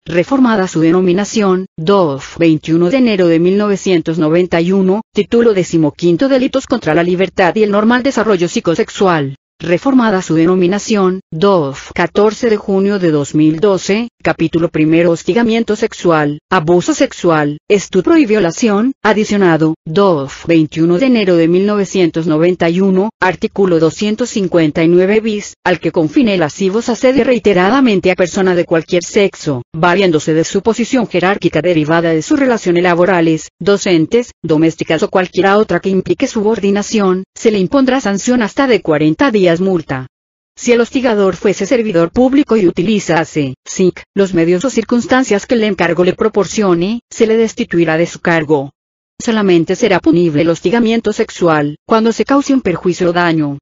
reformada su denominación, DOF 21 de enero de 1991, título 15 Delitos contra la libertad y el normal desarrollo psicosexual. Reformada su denominación, DOF 14 de junio de 2012, capítulo 1 Hostigamiento sexual, abuso sexual, estupro y violación, adicionado, DOF 21 de enero de 1991, artículo 259 bis, al que con fines lascivos asede reiteradamente a persona de cualquier sexo, valiéndose de su posición jerárquica derivada de sus relaciones laborales, docentes, domésticas o cualquiera otra que implique subordinación, se le impondrá sanción hasta de 40 días multa. Si el hostigador fuese servidor público y utilizase, SIC, los medios o circunstancias que el encargo le proporcione, se le destituirá de su cargo. Solamente será punible el hostigamiento sexual, cuando se cause un perjuicio o daño.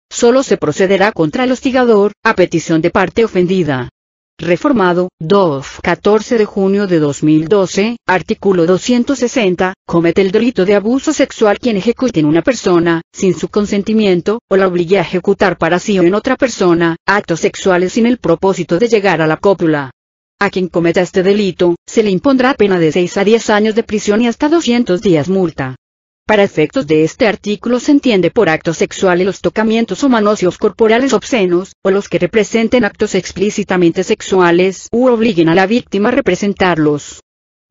Solo se procederá contra el hostigador, a petición de parte ofendida. Reformado, DOF 14 de junio de 2012, artículo 260, comete el delito de abuso sexual quien ejecute en una persona, sin su consentimiento, o la obligue a ejecutar para sí o en otra persona, actos sexuales sin el propósito de llegar a la cópula. A quien cometa este delito, se le impondrá pena de 6 a 10 años de prisión y hasta 200 días multa. Para efectos de este artículo se entiende por actos sexuales los tocamientos o manoseos corporales obscenos, o los que representen actos explícitamente sexuales u obliguen a la víctima a representarlos.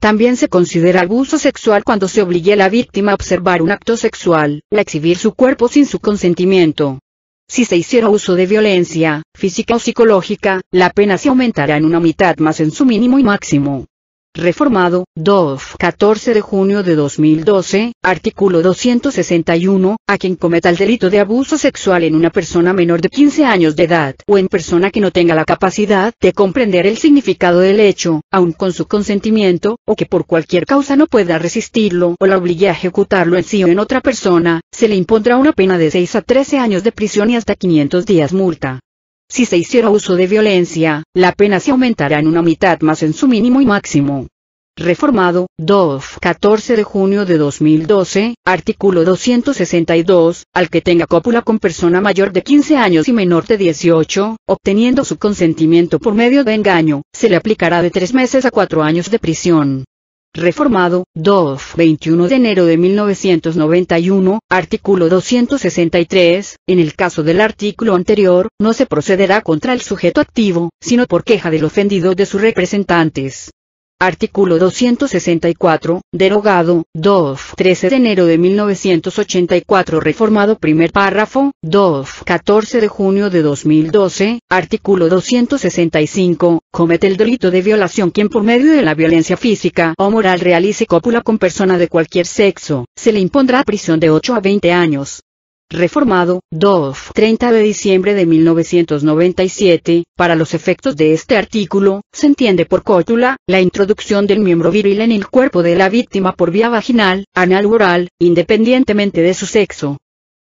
También se considera abuso sexual cuando se obligue a la víctima a observar un acto sexual, o a exhibir su cuerpo sin su consentimiento. Si se hiciera uso de violencia, física o psicológica, la pena se aumentará en una mitad más en su mínimo y máximo. Reformado, DOF 14 de junio de 2012, artículo 261, a quien cometa el delito de abuso sexual en una persona menor de 15 años de edad, o en persona que no tenga la capacidad de comprender el significado del hecho, aun con su consentimiento, o que por cualquier causa no pueda resistirlo o la obligue a ejecutarlo en sí o en otra persona, se le impondrá una pena de 6 a 13 años de prisión y hasta 500 días multa. Si se hiciera uso de violencia, la pena se aumentará en una mitad más en su mínimo y máximo. Reformado, DOF 14 de junio de 2012, artículo 262, al que tenga cópula con persona mayor de 15 años y menor de 18, obteniendo su consentimiento por medio de engaño, se le aplicará de 3 meses a 4 años de prisión. Reformado, DOF 21 de enero de 1991, artículo 263, en el caso del artículo anterior, no se procederá contra el sujeto activo, sino por queja del ofendido de sus representantes. Artículo 264, derogado, DOF 13 de enero de 1984 reformado primer párrafo, DOF 14 de junio de 2012, artículo 265, comete el delito de violación quien por medio de la violencia física o moral realice cópula con persona de cualquier sexo, se le impondrá prisión de 8 a 20 años. Reformado, DOF 30 de diciembre de 1997, para los efectos de este artículo, se entiende por cópula, la introducción del miembro viril en el cuerpo de la víctima por vía vaginal, anal u oral, independientemente de su sexo.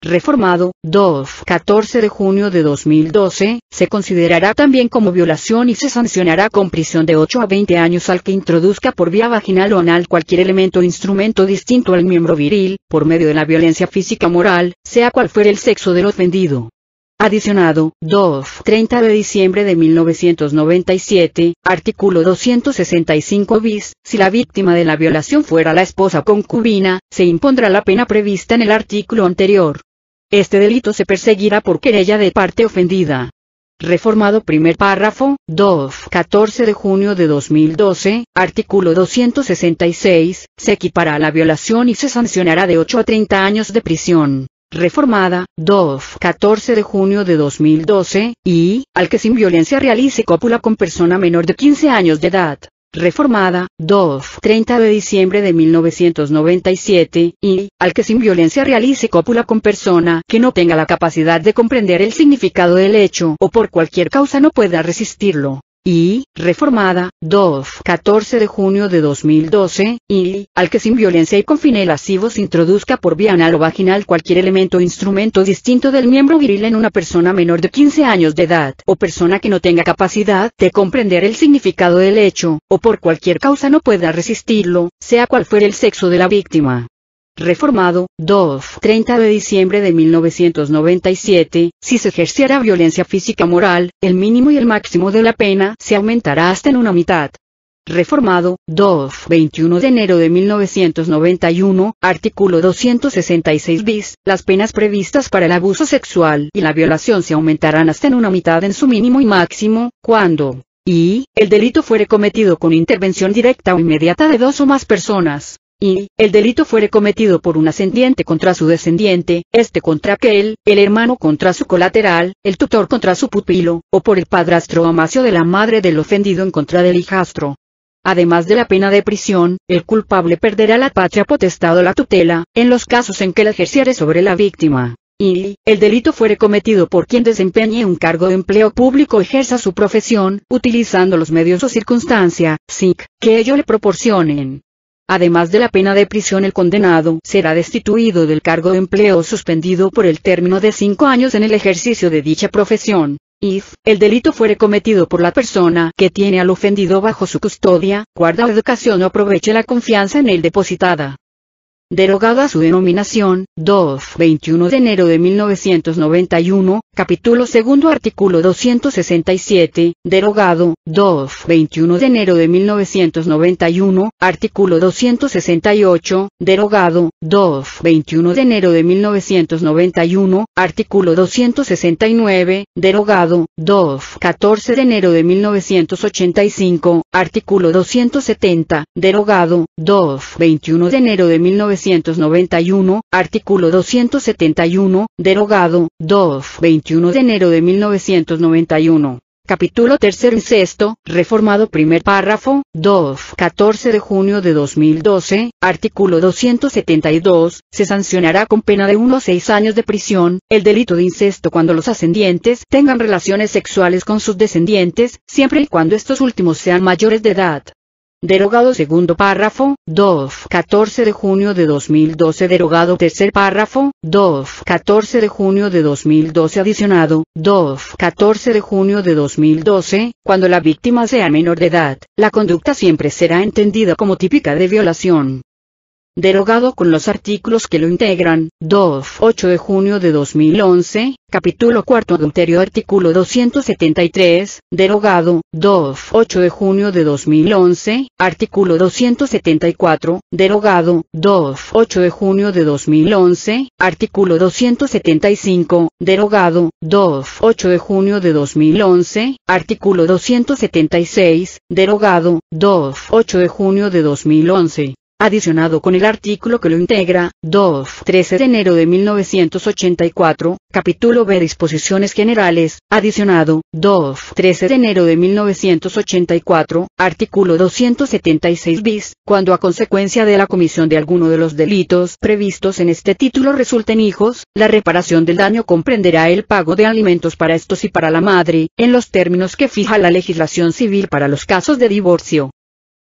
Reformado, DOF 14 de junio de 2012, se considerará también como violación y se sancionará con prisión de 8 a 20 años al que introduzca por vía vaginal o anal cualquier elemento o instrumento distinto al miembro viril, por medio de la violencia física o moral, sea cual fuere el sexo del ofendido. Adicionado, DOF 30 de diciembre de 1997, artículo 265 bis, si la víctima de la violación fuera la esposa o concubina, se impondrá la pena prevista en el artículo anterior. Este delito se perseguirá por querella de parte ofendida. Reformado primer párrafo, DOF 14 de junio de 2012, artículo 266, se equipará a la violación y se sancionará de 8 a 30 años de prisión. Reformada, DOF 14 de junio de 2012, y, al que sin violencia realice cópula con persona menor de 15 años de edad. Reformada, DOF 30 de diciembre de 1997, y, al que sin violencia realice cópula con persona que no tenga la capacidad de comprender el significado del hecho o por cualquier causa no pueda resistirlo. Y, reformada, DOF 14 de junio de 2012, y, al que sin violencia y con fines lascivos introduzca por vía anal o vaginal cualquier elemento o instrumento distinto del miembro viril en una persona menor de 15 años de edad, o persona que no tenga capacidad de comprender el significado del hecho, o por cualquier causa no pueda resistirlo, sea cual fuere el sexo de la víctima. Reformado, DOF 30 de diciembre de 1997, si se ejerciera violencia física o moral, el mínimo y el máximo de la pena se aumentará hasta en una mitad. reformado, 21 de enero de 1991, artículo 266 bis, las penas previstas para el abuso sexual y la violación se aumentarán hasta en una mitad en su mínimo y máximo, cuando y el delito fuere cometido con intervención directa o inmediata de dos o más personas, y el delito fuere cometido por un ascendiente contra su descendiente, este contra aquel, el hermano contra su colateral, el tutor contra su pupilo, o por el padrastro o amacio de la madre del ofendido en contra del hijastro. Además de la pena de prisión, el culpable perderá la patria potestad o la tutela, en los casos en que la ejerciere sobre la víctima, y el delito fuere cometido por quien desempeñe un cargo de empleo público o ejerza su profesión, utilizando los medios o circunstancia, SIC, que ello le proporcionen. Además de la pena de prisión, el condenado será destituido del cargo de empleo o suspendido por el término de 5 años en el ejercicio de dicha profesión. If el delito fuere cometido por la persona que tiene al ofendido bajo su custodia, guarda o educación o aproveche la confianza en él depositada. Derogada su denominación, 21 de enero de 1991, capítulo segundo artículo 267, derogado, 21 de enero de 1991, artículo 268, derogado, 21 de enero de 1991, artículo 269, derogado, 14 de enero de 1985, artículo 270, derogado, 21 de enero de 1991, artículo 271, derogado, 21 de enero de 1991. Capítulo tercero incesto, reformado primer párrafo, 14 de junio de 2012, artículo 272, se sancionará con pena de 1 a 6 años de prisión, el delito de incesto cuando los ascendientes tengan relaciones sexuales con sus descendientes, siempre y cuando estos últimos sean mayores de edad. Derogado segundo párrafo, 14 de junio de 2012. Derogado tercer párrafo, 14 de junio de 2012. Adicionado, 14 de junio de 2012, cuando la víctima sea menor de edad, la conducta siempre será entendida como típica de violación. Derogado con los artículos que lo integran, 8 de junio de 2011, capítulo cuarto adulterio artículo 273, derogado, 8 de junio de 2011, artículo 274, derogado, 8 de junio de 2011, artículo 275, derogado, 8 de junio de 2011, artículo 276, derogado, 8 de junio de 2011. Adicionado con el artículo que lo integra, 13 de enero de 1984, capítulo B disposiciones generales, adicionado, 13 de enero de 1984, artículo 276 bis, cuando a consecuencia de la comisión de alguno de los delitos previstos en este título resulten hijos, la reparación del daño comprenderá el pago de alimentos para estos y para la madre, en los términos que fija la legislación civil para los casos de divorcio.